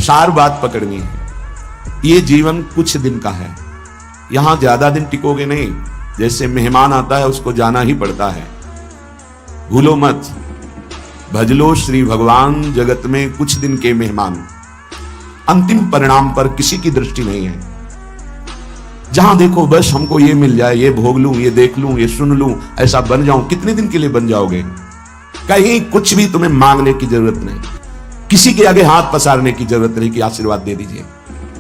सार बात पकड़नी है। ये जीवन कुछ दिन का है, यहां ज्यादा दिन टिकोगे नहीं। जैसे मेहमान आता है उसको जाना ही पड़ता है। भूलो मत, भजलो श्री भगवान, जगत में कुछ दिन के मेहमान। अंतिम परिणाम पर किसी की दृष्टि नहीं है। जहां देखो बस हमको ये मिल जाए, ये भोग लूं, ये देख लूं, ये सुन लूं, ऐसा बन जाऊं। कितने दिन के लिए बन जाओगे? कहीं कुछ भी तुम्हें मांगने की जरूरत नहीं, किसी के आगे हाथ पसारने की जरूरत नहीं कि आशीर्वाद दे दीजिए,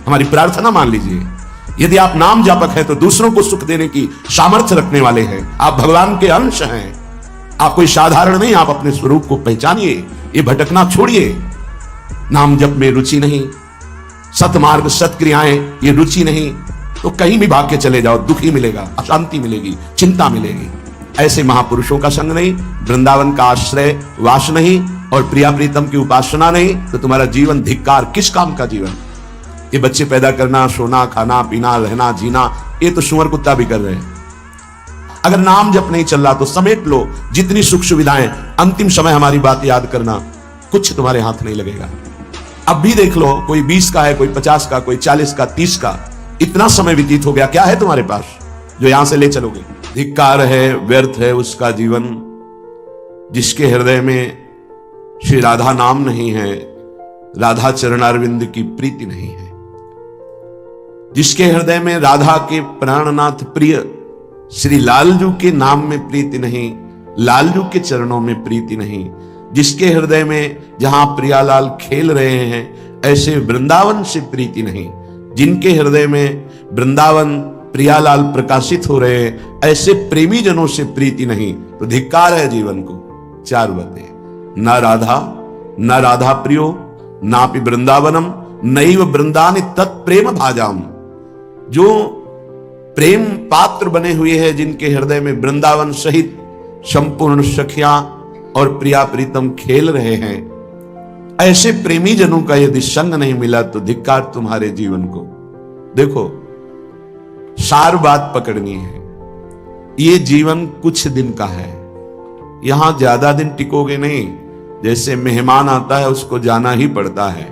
हमारी प्रार्थना मान लीजिए। यदि आप नाम जापक हैं तो दूसरों को सुख देने की सामर्थ्य रखने वाले हैं। आप भगवान के अंश हैं। आप कोई साधारण नहीं, आप अपने स्वरूप को पहचानिए। ये भटकना छोड़िए। नाम जप में रुचि नहीं, सतमार्ग सत्क्रियाएं ये रुचि नहीं, तो कहीं भी भाग के चले जाओ, दुखी मिलेगा, अशांति मिलेगी, चिंता मिलेगी। ऐसे महापुरुषों का संग नहीं, वृंदावन का आश्रय वास नहीं, और प्रिया प्रीतम की उपासना नहीं, तो तुम्हारा जीवन धिक्कार। किस काम का जीवन? ये बच्चे पैदा करना, सोना, खाना, पीना, रहना, जीना, ये तो सुअर कुत्ता भी कर रहे हैं। अगर नाम जप नहीं चल रहा तो समेट लो जितनी सुख सुविधाएं। अंतिम समय हमारी बात याद करना, कुछ तुम्हारे हाथ नहीं लगेगा। अब भी देख लो, कोई 20 का है, कोई 50 का, कोई 40 का, 30 का। इतना समय व्यतीत हो गया, क्या है तुम्हारे पास जो यहां से ले चलोगे? धिक्कार है, व्यर्थ है उसका जीवन जिसके हृदय में श्री राधा नाम नहीं है, राधा चरणारविंद की प्रीति नहीं है, जिसके हृदय में राधा के प्राणनाथ प्रिय श्री लालजू के नाम में प्रीति नहीं, लालजू के चरणों में प्रीति नहीं, जिसके हृदय में जहां प्रियालाल खेल रहे हैं ऐसे वृंदावन से प्रीति नहीं, जिनके हृदय में वृंदावन प्रियालाल प्रकाशित हो रहे हैं ऐसे प्रेमी जनों से प्रीति नहीं, तो धिक्कार है जीवन को। चार बातें, न राधा, न राधा प्रियो, नापि वृंदावनम, नैव वृंदानि तत्प्रेम भाजाम। जो प्रेम पात्र बने हुए हैं, जिनके हृदय में वृंदावन सहित संपूर्ण सखियां और प्रिया प्रीतम खेल रहे हैं, ऐसे प्रेमी जनों का यदि संग नहीं मिला तो धिक्कार तुम्हारे जीवन को। देखो, सार बात पकड़नी है। ये जीवन कुछ दिन का है, यहां ज्यादा दिन टिकोगे नहीं। जैसे मेहमान आता है उसको जाना ही पड़ता है।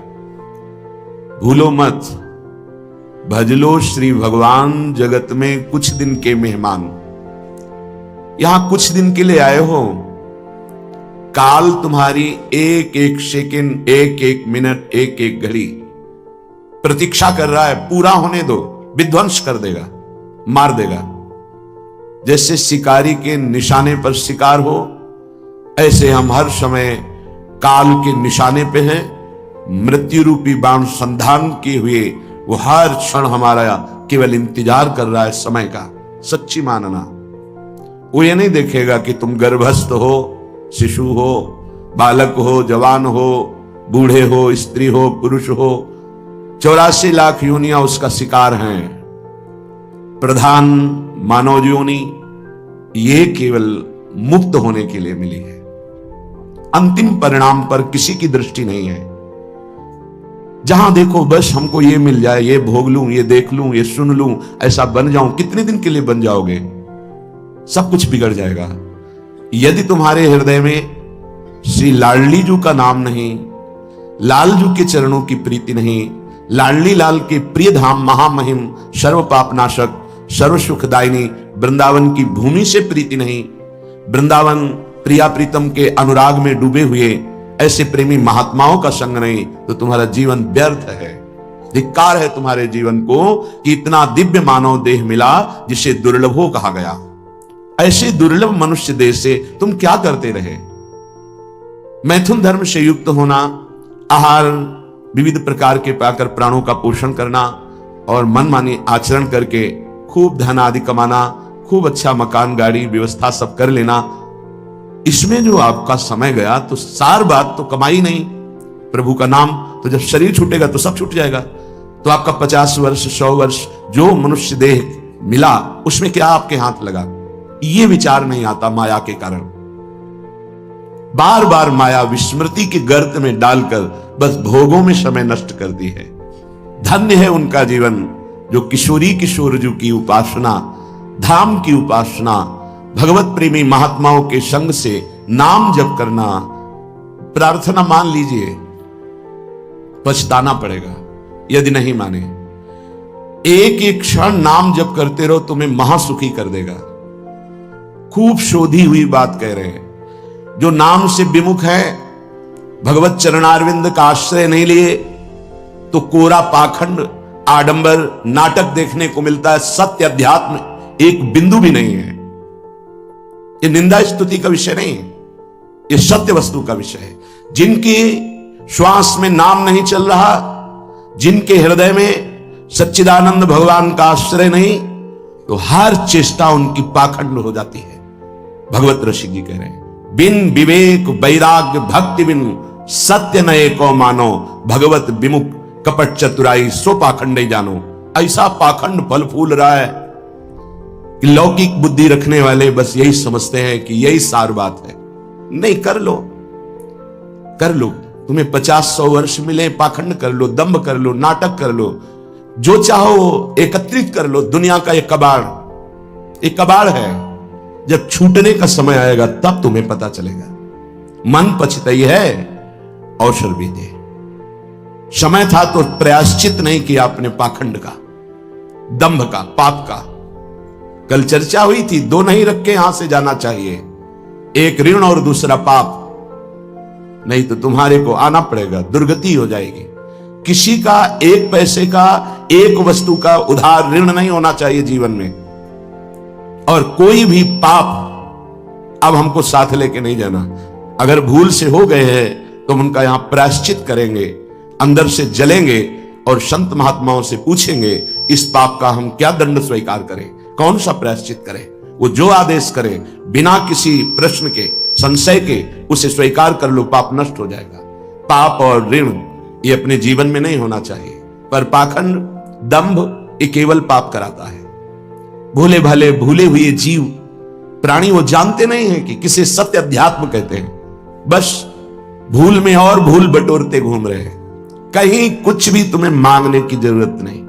भूलो मत, भजलो श्री भगवान, जगत में कुछ दिन के मेहमान। यहां कुछ दिन के लिए आए हो। काल तुम्हारी एक एक सेकंड, एक एक मिनट, एक एक घड़ी प्रतीक्षा कर रहा है। पूरा होने दो, विध्वंस कर देगा, मार देगा। जैसे शिकारी के निशाने पर शिकार हो, ऐसे हम हर समय काल के निशाने पे हैं। मृत्यु रूपी बाण संधान किए हुए वो हर क्षण हमारा केवल इंतजार कर रहा है समय का। सच्ची मानना, वो ये नहीं देखेगा कि तुम गर्भस्थ हो, शिशु हो, बालक हो, जवान हो, बूढ़े हो, स्त्री हो, पुरुष हो। 84 लाख योनियां उसका शिकार हैं। प्रधान मानव योनि ये केवल मुक्त होने के लिए मिली है। अंतिम परिणाम पर किसी की दृष्टि नहीं है। जहां देखो बस हमको ये मिल जाए, ये भोग लूं, ये देख लूं, ये सुन लूं, ऐसा बन जाऊं। कितने दिन के लिए बन जाओगे? सब कुछ बिगड़ जाएगा। यदि तुम्हारे हृदय में श्री लाडली जू का नाम नहीं, लालजू के चरणों की प्रीति नहीं, लाडली लाल के प्रिय धाम महामहिम सर्व पापनाशक सर्व सुखदायिनी वृंदावन की भूमि से प्रीति नहीं, वृंदावन प्रिया प्रीतम के अनुराग में डूबे हुए ऐसे प्रेमी महात्माओं का संग नहीं, तो तुम्हारा जीवन व्यर्थ है। धिक्कार है तुम्हारे जीवन को कि इतना दिव्य मानव देह मिला जिसे दुर्लभो कहा गया। ऐसे दुर्लभ मनुष्य देह से तुम क्या करते रहे? मैथुन धर्म से युक्त होना, आहार विविध प्रकार के पाकर प्राणों का पोषण करना और मनमानी आचरण करके खूब धन आदि कमाना, खूब अच्छा मकान गाड़ी व्यवस्था सब कर लेना, इसमें जो आपका समय गया तो सार बात तो कमाई नहीं, प्रभु का नाम। तो जब शरीर छूटेगा तो सब छूट जाएगा। तो आपका 50 वर्ष 100 वर्ष जो मनुष्य देह मिला उसमें क्या आपके हाथ लगा? ये विचार नहीं आता माया के कारण। बार बार माया विस्मृति के गर्त में डालकर बस भोगों में समय नष्ट करती है। धन्य है उनका जीवन जो किशोरी किशोरजू की उपासना, धाम की उपासना, भगवत प्रेमी महात्माओं के संग से नाम जप करना, प्रार्थना मान लीजिए। पछताना पड़ेगा यदि नहीं माने। एक एक क्षण नाम जप करते रहो, तुम्हें महासुखी कर देगा। खूब शोधी हुई बात कह रहे हैं। जो नाम से विमुख है, भगवत चरणारविंद का आश्रय नहीं लिए, तो कोरा पाखंड, आडंबर, नाटक देखने को मिलता है। सत्य अध्यात्म एक बिंदु भी नहीं है। ये निंदा स्तुति का विषय नहीं है, ये सत्य वस्तु का विषय है। जिनके श्वास में नाम नहीं चल रहा, जिनके हृदय में सच्चिदानंद भगवान का आश्रय नहीं, तो हर चेष्टा उनकी पाखंड हो जाती है। भगवत ऋषि जी कह रहे हैं, बिन विवेक वैराग्य भक्ति बिन सत्य नए को मानो, भगवत विमुख कपट चतुराई सो पाखंड जानो। ऐसा पाखंड फल फूल रहा है कि लौकिक बुद्धि रखने वाले बस यही समझते हैं कि यही सार बात है। नहीं, कर लो, कर लो। तुम्हें 50-100 वर्ष मिले, पाखंड कर लो, दंभ कर लो, नाटक कर लो, जो चाहो एकत्रित कर लो। दुनिया का एक कबाड़ है। जब छूटने का समय आएगा तब तुम्हें पता चलेगा। मन पछताई है, अवसर भी दे। समय था तो प्रायश्चित नहीं किया अपने पाखंड का, दंभ का, पाप का। कल चर्चा हुई थी, दो नहीं रख के यहां से जाना चाहिए, एक ऋण और दूसरा पाप। नहीं तो तुम्हारे को आना पड़ेगा, दुर्गति हो जाएगी। किसी का एक पैसे का, एक वस्तु का उधार ऋण नहीं होना चाहिए जीवन में। और कोई भी पाप अब हमको साथ लेके नहीं जाना। अगर भूल से हो गए हैं तो उनका यहां प्रायश्चित करेंगे, अंदर से जलेंगे और संत महात्माओं से पूछेंगे इस पाप का हम क्या दंड स्वीकार करें, कौन सा प्रायश्चित करें। वो जो आदेश करें, बिना किसी प्रश्न के, संशय के, उसे स्वीकार कर लो, पाप नष्ट हो जाएगा। पाप और ऋण ये अपने जीवन में नहीं होना चाहिए, पर पाखंड, दंभ ये केवल पाप कराता है। भोले भाले भूले हुए जीव प्राणी वो जानते नहीं हैं कि किसे सत्य अध्यात्म कहते हैं। बस भूल में और भूल बटोरते घूम रहे हैं। कहीं कुछ भी तुम्हें मांगने की जरूरत नहीं,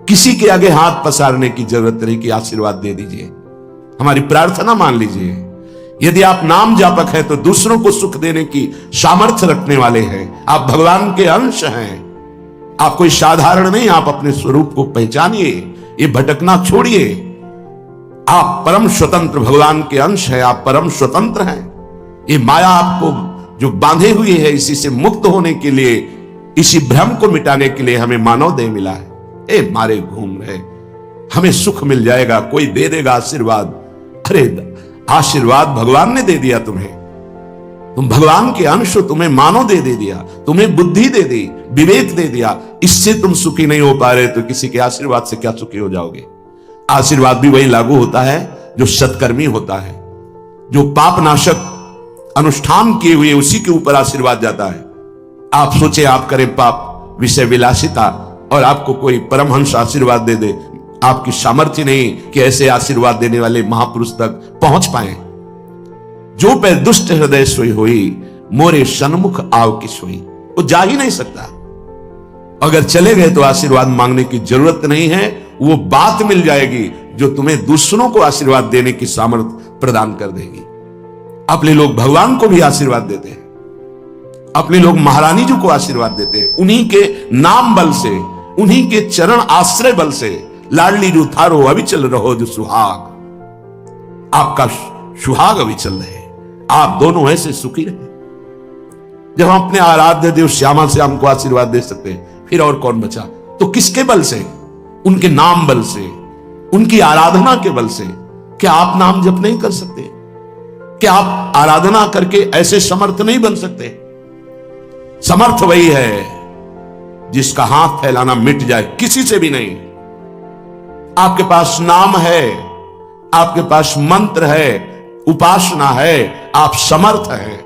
किसी के आगे हाथ पसारने की जरूरत नहीं कि आशीर्वाद दे दीजिए, हमारी प्रार्थना मान लीजिए। यदि आप नाम जापक हैं तो दूसरों को सुख देने की सामर्थ्य रखने वाले हैं। आप भगवान के अंश हैं, आप कोई साधारण नहीं। आप अपने स्वरूप को पहचानिए, ये भटकना छोड़िए। आप परम स्वतंत्र भगवान के अंश हैं, आप परम स्वतंत्र हैं। ये माया आपको जो बांधे हुए है, इसी से मुक्त होने के लिए, इसी भ्रम को मिटाने के लिए हमें मानव देह मिला है। ए मारे घूम रहे, हमें सुख मिल जाएगा, कोई दे देगा आशीर्वाद। अरे आशीर्वाद भगवान ने दे दिया तुम्हें, तुम भगवान के अंश हो, तुम्हें मानव दे दिया, तुम्हें बुद्धि दे दी, विवेक दे दिया। इससे तुम सुखी नहीं हो पा रहे तो किसी के आशीर्वाद से क्या सुखी हो जाओगे। आशीर्वाद भी वही लागू होता है जो सत्कर्मी होता है, जो पाप नाशक अनुष्ठान किए हुए उसी के ऊपर आशीर्वाद जाता है। आप सोचे आप करें पाप, विषय विलासिता, और आपको कोई परमहंस आशीर्वाद दे दे, आपकी सामर्थ्य नहीं कि ऐसे आशीर्वाद देने वाले महापुरुष तक पहुंच पाए। जो पे दुष्ट हृदय सोई हुई, मोरे सन्मुख आव की सोई, वो जा ही नहीं सकता। अगर चले गए तो आशीर्वाद मांगने की जरूरत नहीं है, वो बात मिल जाएगी जो तुम्हें दूसरों को आशीर्वाद देने की सामर्थ्य प्रदान कर देगी। अपने लोग भगवान को भी आशीर्वाद देते हैं, अपने लोग महारानी जी को आशीर्वाद देते हैं, उन्हीं के नाम बल से, उन्हीं के चरण आश्रय बल से। लाडली जो थारो अविचल रहो जो सुहाग, आपका सुहाग अविचल रहे, आप दोनों ऐसे सुखी रहे। जब हम अपने आराध्य देव श्यामा से हमको आशीर्वाद दे सकते हैं, फिर और कौन बचा। तो किसके बल से? उनके नाम बल से, उनकी आराधना के बल से। क्या आप नाम जप नहीं कर सकते? क्या आप आराधना करके ऐसे समर्थ नहीं बन सकते? समर्थ वही है जिसका हाथ फैलाना मिट जाए, किसी से भी नहीं। आपके पास नाम है, आपके पास मंत्र है, उपासना है, आप समर्थ हैं,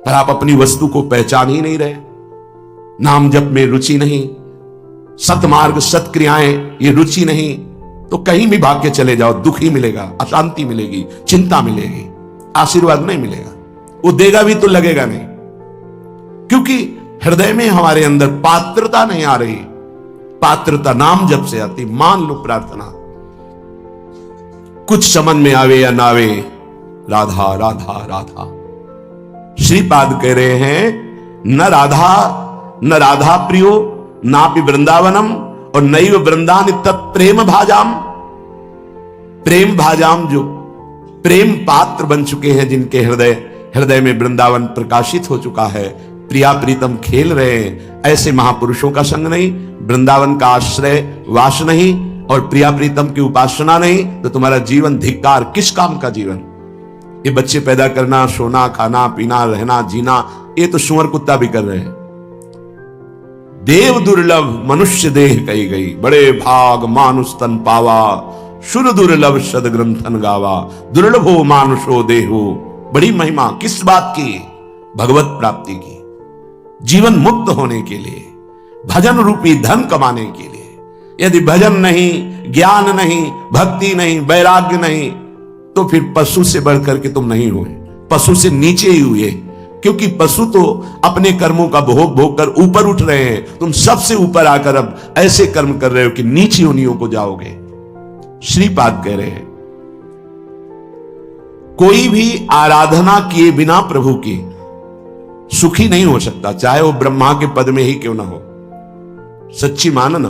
पर आप अपनी वस्तु को पहचान ही नहीं रहे। नाम जप में रुचि नहीं, सतमार्ग सत्क्रियाएं ये रुचि नहीं, तो कहीं भी भाग के चले जाओ, दुख ही मिलेगा, अशांति मिलेगी, चिंता मिलेगी, आशीर्वाद नहीं मिलेगा। वो देगा भी तो लगेगा नहीं, क्योंकि हृदय में हमारे अंदर पात्रता नहीं आ रही। पात्रता नाम जब से आती। मान लो प्रार्थना, कुछ समझ में आवे या ना आवे, राधा राधा राधा। श्रीपाद कह रहे हैं, न राधा न राधा प्रियो नापि वृंदावनम और नैव वृंदान तत्प्रेम भाजाम। प्रेम भाजाम, जो प्रेम पात्र बन चुके हैं, जिनके हृदय में वृंदावन प्रकाशित हो चुका है, प्रिया प्रीतम खेल रहे हैं, ऐसे महापुरुषों का संग नहीं, वृंदावन का आश्रय वास नहीं और प्रिया प्रीतम की उपासना नहीं, तो तुम्हारा जीवन धिक्कार। किस काम का जीवन? ये बच्चे पैदा करना, सोना, खाना, पीना, रहना, जीना, ये तो सुअर कुत्ता भी कर रहे हैं। देव दुर्लभ मनुष्य देह कही गई, बड़े भाग मानुष तन पावा, सुर दुर्लभ सद ग्रंथन गावा, दुर्लभो मानुषो देहो। बड़ी महिमा किस बात की? भगवत प्राप्ति की, जीवन मुक्त होने के लिए, भजन रूपी धन कमाने के लिए। यदि भजन नहीं, ज्ञान नहीं, भक्ति नहीं, वैराग्य नहीं, तो फिर पशु से बढ़कर के तुम नहीं हुए, पशु से नीचे ही हुए। क्योंकि पशु तो अपने कर्मों का भोग भोग कर ऊपर उठ रहे हैं, तुम सबसे ऊपर आकर अब ऐसे कर्म कर रहे हो कि नीचे योनियों को जाओगे। श्रीपाद कह रहे हैं, कोई भी आराधना किए बिना प्रभु की सुखी नहीं हो सकता, चाहे वो ब्रह्मा के पद में ही क्यों ना हो। सच्ची मानना,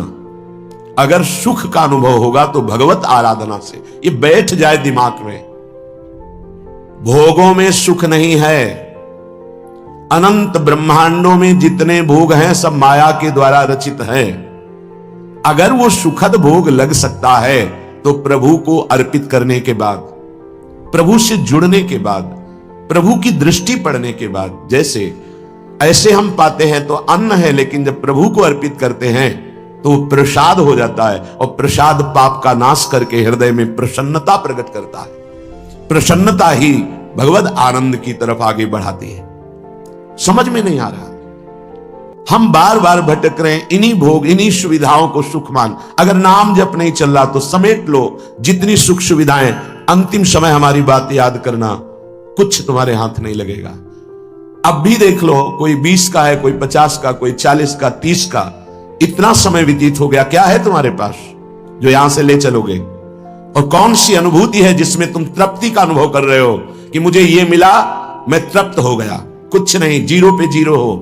अगर सुख का अनुभव होगा तो भगवत आराधना से। ये बैठ जाए दिमाग में, भोगों में सुख नहीं है। अनंत ब्रह्मांडों में जितने भोग हैं सब माया के द्वारा रचित हैं। अगर वो सुखद भोग लग सकता है तो प्रभु को अर्पित करने के बाद, प्रभु से जुड़ने के बाद, प्रभु की दृष्टि पड़ने के बाद, जैसे ऐसे हम पाते हैं तो अन्न है, लेकिन जब प्रभु को अर्पित करते हैं तो वो प्रसाद हो जाता है, और प्रसाद पाप का नाश करके हृदय में प्रसन्नता प्रकट करता है। प्रसन्नता ही भगवत आनंद की तरफ आगे बढ़ाती है। समझ में नहीं आ रहा, हम बार बार भटक रहे हैं इन्हीं भोग, इन्हीं सुविधाओं को सुख मान। अगर नाम जप नहीं चल रहा तो समेट लो जितनी सुख सुविधाएं, अंतिम समय हमारी बात याद करना, कुछ तुम्हारे हाथ नहीं लगेगा। अब भी देख लो, कोई 20 का है, कोई 50 का, कोई 40 का, 30 का, इतना समय व्यतीत हो गया। क्या है तुम्हारे पास जो यहां से ले चलोगे? और कौन सी अनुभूति है जिसमें तुम तृप्ति का अनुभव कर रहे हो कि मुझे ये मिला, मैं तृप्त हो गया? कुछ नहीं, जीरो पे जीरो हो।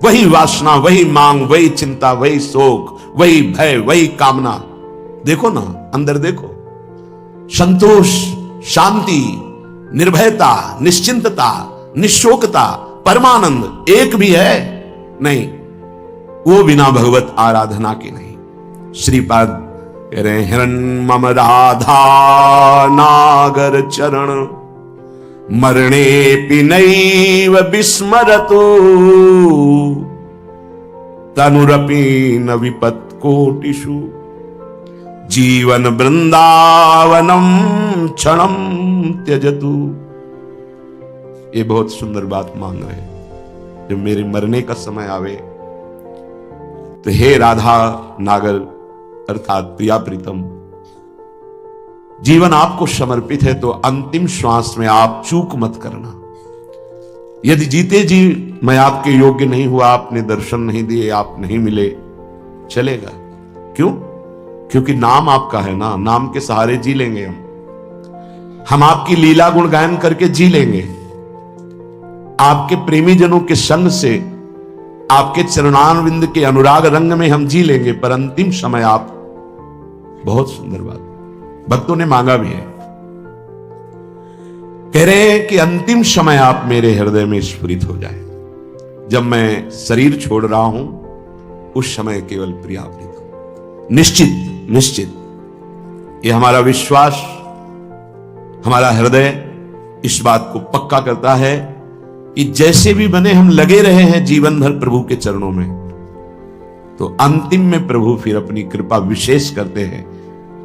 वही वासना, वही मांग, वही चिंता, वही शोक, वही भय, वही कामना। देखो ना, अंदर देखो, संतोष, शांति, निर्भयता, निश्चिंतता, निशोकता, परमानंद एक भी है नहीं, वो बिना भगवत आराधना के नहीं। श्रीपाद कह रहे हैं, हिरण मम राधा नागर चरण मरणे पिनैव विस्मरतु तनुरपि न विपत् कोटिषु जीवन वृंदावनम क्षणम त्यजतु। ये बहुत सुंदर बात मांग रहे हैं। जब मेरे मरने का समय आवे तो हे राधा नागर अर्थात प्रिया प्रीतम, जीवन आपको समर्पित है, तो अंतिम श्वास में आप चूक मत करना। यदि जीते जी मैं आपके योग्य नहीं हुआ, आपने दर्शन नहीं दिए, आप नहीं मिले, चलेगा। क्यों? क्योंकि नाम आपका है ना, नाम के सहारे जी लेंगे हम आपकी लीला गुण गायन करके जी लेंगे, आपके प्रेमी जनों के संग से, आपके चरणारविंद के अनुराग रंग में हम जी लेंगे। पर अंतिम समय आप, बहुत सुंदर बात भक्तों ने मांगा भी है, कह रहे हैं कि अंतिम समय आप मेरे हृदय में स्फुरित हो जाए। जब मैं शरीर छोड़ रहा हूं उस समय केवल प्रिया प्रीतम। निश्चित निश्चित ये हमारा विश्वास, हमारा हृदय इस बात को पक्का करता है कि जैसे भी बने हम लगे रहे हैं जीवन भर प्रभु के चरणों में, तो अंतिम में प्रभु फिर अपनी कृपा विशेष करते हैं।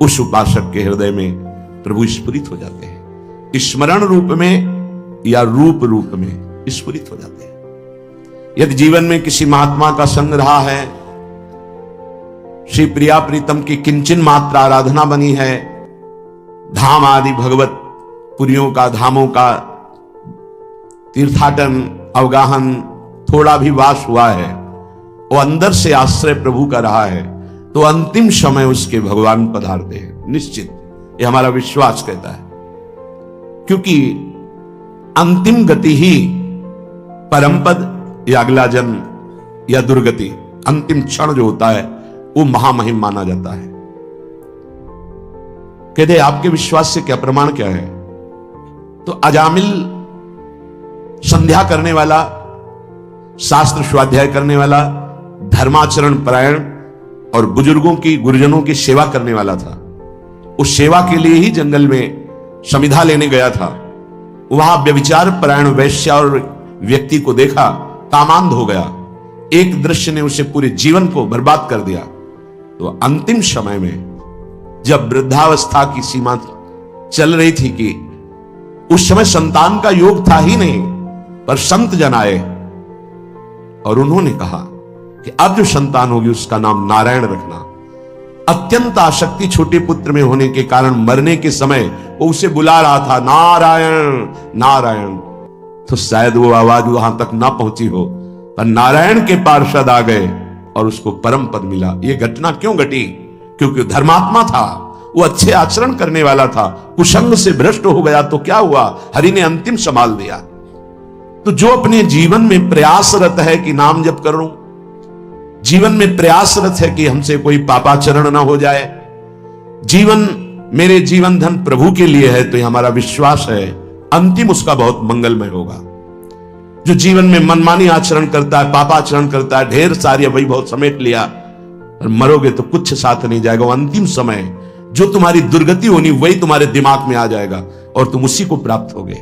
उस उपासक के हृदय में प्रभु स्फुरित हो जाते हैं, स्मरण रूप में या रूप रूप में स्फुरित हो जाते हैं। यदि जीवन में किसी महात्मा का संग रहा है, श्री प्रिया प्रीतम की किंचन मात्र आराधना बनी है, धाम आदि भगवत पुरियों का, धामों का तीर्थाटन, अवगाहन थोड़ा भी वास हुआ है, वो अंदर से आश्रय प्रभु का रहा है, तो अंतिम समय उसके भगवान पधारते हैं। निश्चित ये हमारा विश्वास कहता है, क्योंकि अंतिम गति ही परम पद या अगला जन्म या दुर्गति, अंतिम क्षण जो होता है वो महामहिम माना जाता है। कहते आपके विश्वास से क्या प्रमाण क्या है? तो अजामिल संध्या करने वाला, शास्त्र स्वाध्याय करने वाला, धर्माचरण परायण और बुजुर्गों की, गुरुजनों की सेवा करने वाला था। उस सेवा के लिए ही जंगल में समिधा लेने गया था। वहां व्यभिचार परायण वेश्या और व्यक्ति को देखा, कामांध हो गया। एक दृश्य ने उसे पूरे जीवन को बर्बाद कर दिया। तो अंतिम समय में जब वृद्धावस्था की सीमा चल रही थी कि उस समय संतान का योग था ही नहीं, पर संत जन आए और उन्होंने कहा कि अब जो संतान होगी उसका नाम नारायण रखना। अत्यंत आसक्ति छोटे पुत्र में होने के कारण मरने के समय वो उसे बुला रहा था, नारायण नारायण। तो शायद वो आवाज वहां तक ना पहुंची हो, पर नारायण के पार्षद आ गए और उसको परम पद मिला। ये घटना क्यों घटी? क्योंकि धर्मात्मा था, वो अच्छे आचरण करने वाला था। कुसंग से भ्रष्ट हो गया तो क्या हुआ? हरि ने अंतिम संभाल दिया। तो जो अपने जीवन में प्रयासरत है कि नाम जप करूं, जीवन में प्रयासरत है कि हमसे कोई पापाचरण ना हो जाए, जीवन मेरे जीवन धन प्रभु के लिए है, तो ये हमारा विश्वास है अंतिम उसका बहुत मंगलमय होगा। जो जीवन में मनमानी आचरण करता है, पापाचरण करता है, ढेर सारी वैभव समेट लिया, और मरोगे तो कुछ साथ नहीं जाएगा। वो अंतिम समय जो तुम्हारी दुर्गति होनी वही तुम्हारे दिमाग में आ जाएगा और तुम उसी को प्राप्त होगे।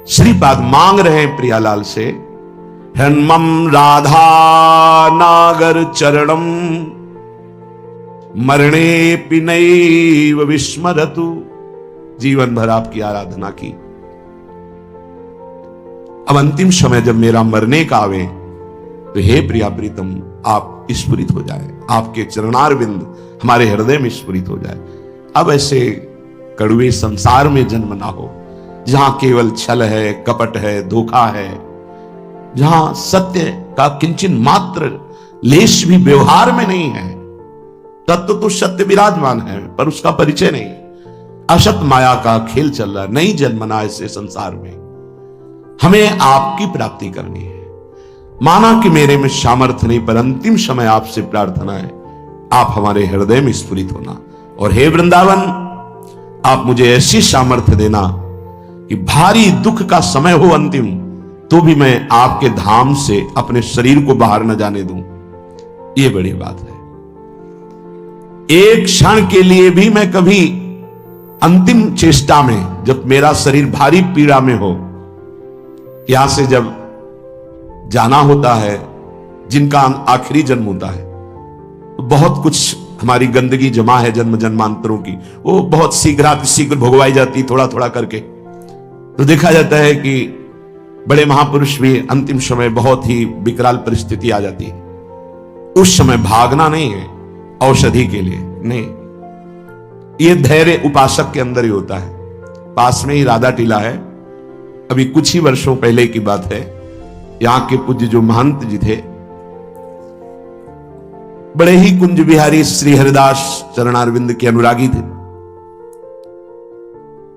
श्रीपाद मांग रहे हैं प्रियालाल से, हन्मम राधा नागर चरणम मरणे पिनैव विस्मरतु। जीवन भर आपकी आराधना की, अब अंतिम समय जब मेरा मरने का आवे तो हे प्रिया प्रीतम आप स्फुरित हो जाए, आपके चरणारविंद हमारे हृदय में स्फुरित हो जाए। अब ऐसे कड़वे संसार में जन्म ना हो जहां केवल छल है, कपट है, धोखा है, जहां सत्य का किंचन मात्र लेश भी व्यवहार में नहीं है। तत्व तो सत्य विराजमान है पर उसका परिचय नहीं। असत माया का खेल चल रहा है, नहीं जन्मना ऐसे संसार में। हमें आपकी प्राप्ति करनी है। माना कि मेरे में सामर्थ्य नहीं, पर अंतिम समय आपसे प्रार्थना है आप हमारे हृदय में स्फुरित होना। और हे वृंदावन, आप मुझे ऐसी सामर्थ्य देना कि भारी दुख का समय हो अंतिम, तो भी मैं आपके धाम से अपने शरीर को बाहर न जाने दूं। यह बड़ी बात है। एक क्षण के लिए भी मैं कभी अंतिम चेष्टा में, जब मेरा शरीर भारी पीड़ा में हो, यहां से जब जाना होता है, जिनका आखिरी जन्म होता है, तो बहुत कुछ हमारी गंदगी जमा है जन्म जन्मांतरों की, वो बहुत शीघ्र भोगवाई जाती थोड़ा थोड़ा करके। तो देखा जाता है कि बड़े महापुरुष भी अंतिम समय बहुत ही विकराल परिस्थिति आ जाती है। उस समय भागना नहीं है औषधि के लिए, नहीं, ये धैर्य उपासक के अंदर ही होता है। पास में ही राधा टीला है, अभी कुछ ही वर्षों पहले की बात है। यहां के पूज्य जो महंत जी थे, बड़े ही कुंज बिहारी श्री हरिदास चरणारविंद के अनुरागी थे।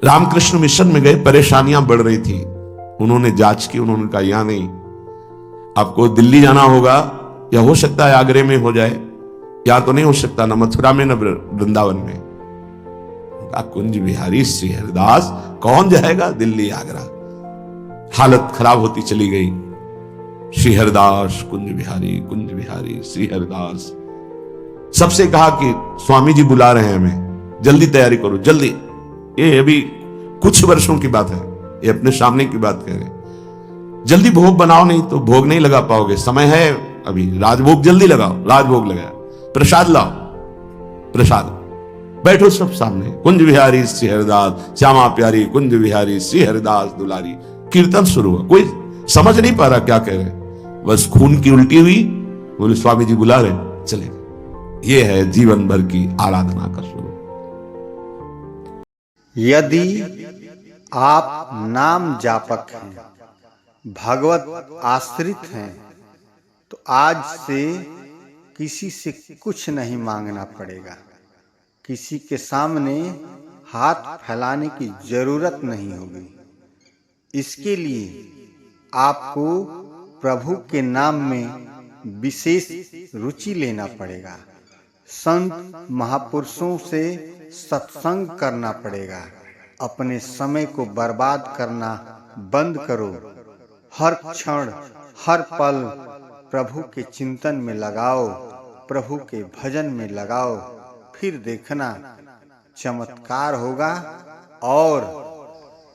रामकृष्ण मिशन में गए, परेशानियां बढ़ रही थी। उन्होंने जांच की, उन्होंने कहा यहां नहीं, आपको दिल्ली जाना होगा, या हो सकता है आगरे में हो जाए, या तो नहीं हो सकता ना मथुरा में ना वृंदावन में। कुंज बिहारी श्री हरिदास, कौन जाएगा दिल्ली आगरा? हालत खराब होती चली गई। श्री हरिदास कुंज बिहारी श्री हरिदास। सबसे कहा कि स्वामी जी बुला रहे हैं हमें, जल्दी तैयारी करो जल्दी। ये अभी कुछ वर्षों की बात है, ये अपने सामने की बात कह रहे हैं। जल्दी भोग बनाओ, नहीं तो भोग नहीं लगा पाओगे, समय है अभी, राजभोग जल्दी लगाओ। राजभोग लगाया, प्रसाद लाओ, प्रसाद। बैठो सब सामने, कुंज बिहारी श्री हरिदास, श्यामा प्यारी कुंज बिहारी श्री हरिदास दुलारी। कीर्तन शुरू हुआ, कोई समझ नहीं पा रहा क्या कह रहे, बस खून की उल्टी हुई, बोले स्वामी जी बुला रहे, चले। ये है जीवन भर की आराधना का स्वरूप। यदि आप नाम जापक हैं, भगवत आश्रित हैं, तो आज से किसी से कुछ नहीं मांगना पड़ेगा। किसी के सामने हाथ फैलाने की जरूरत नहीं होगी। इसके लिए आपको प्रभु के नाम में विशेष रुचि लेना पड़ेगा। संत महापुरुषों से सत्संग करना पड़ेगा। अपने समय को बर्बाद करना बंद करो। हर क्षण हर पल प्रभु के चिंतन में लगाओ, प्रभु के भजन में लगाओ। फिर देखना चमत्कार होगा और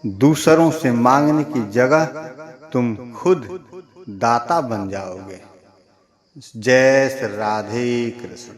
दूसरों से मांगने की जगह तुम खुद दाता बन जाओगे। जय श्री राधे कृष्ण।